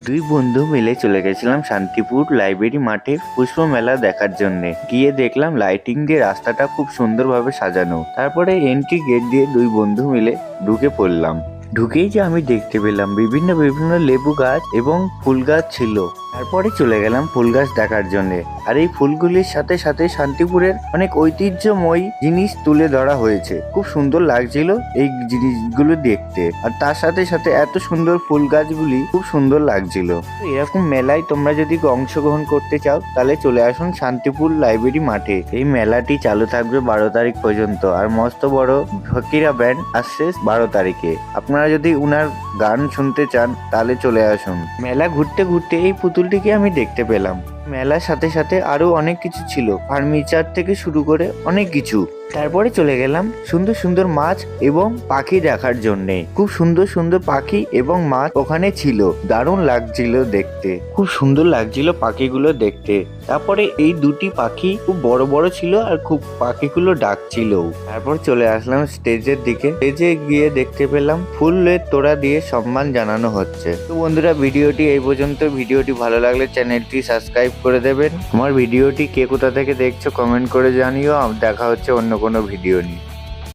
দুই বন্ধু মিলে চলে গেছিলাম শান্তিপুর লাইব্রেরি মাঠে পুষ্প মেলা দেখার জন্য। গিয়ে দেখলাম লাইটিং দিয়ে রাস্তাটা খুব সুন্দরভাবে সাজানো। তারপরে এন্ট্রি গেট দিয়ে দুই বন্ধু মিলে ঢুকে পড়লাম। ঢুকেই যে আমি দেখতে পেলাম বিভিন্ন বিভিন্ন লেবু গাছ এবং ফুল গাছ ছিল। তারপরে চলে গেলাম ফুল গাছ দেখার জন্য। আর এই ফুলগুলির সাথে সাথে শান্তিপুরের অনেক ঐতিহ্যময় জিনিস তুলে ধরা হয়েছে। খুব সুন্দর লাগছিল এই জিনিসগুলো দেখতে। আর তার সাথে সাথে এত সুন্দর ফুল গাছগুলি খুব সুন্দর লাগছিল। এরকম মেলায় তোমরা যদি অংশগ্রহণ করতে চাও তাহলে চলে আসুন শান্তিপুর লাইব্রেরি মাঠে। এই মেলাটি চালু থাকবে 12 তারিখ পর্যন্ত। আর মস্ত বড় ফকিরা ব্যান্ড আসছে 12 তারিখে। আপনারা যদি উনার গান শুনতে চান তাহলে চলে আসুন। মেলা ঘুরতে ঘুরতে এই পুতুলটিকে আমি দেখতে পেলাম। মেলার সাথে সাথে আরো অনেক কিছু ছিল, ফার্নিচার থেকে শুরু করে অনেক কিছু। তারপরে চলে গেলাম সুন্দর সুন্দর মাছ এবং পাখি দেখার জন্যে। খুব সুন্দর সুন্দর পাখি এবং মাছ ওখানে ছিল, দারুণ লাগছিল দেখতে, খুব সুন্দর লাগছিল পাখিগুলো দেখতে। তারপরে এই দুটি পাখি খুব বড় বড় ছিল আর খুব পাখিগুলো ডাকছিল। তারপর চলে আসলাম স্টেজের দিকে। স্টেজে গিয়ে দেখতে পেলাম ফুলের তোড়া দিয়ে সম্মান জানানো হচ্ছে। তো বন্ধুরা, ভিডিওটি এই পর্যন্ত। ভিডিওটি ভালো লাগলে চ্যানেলটি সাবস্ক্রাইব করে দেবেন। আমার ভিডিওটি কে কোথা থেকে দেখছো কমেন্ট করে জানিও। দেখা হচ্ছে অন্য কোনো ভিডিও নিয়ে।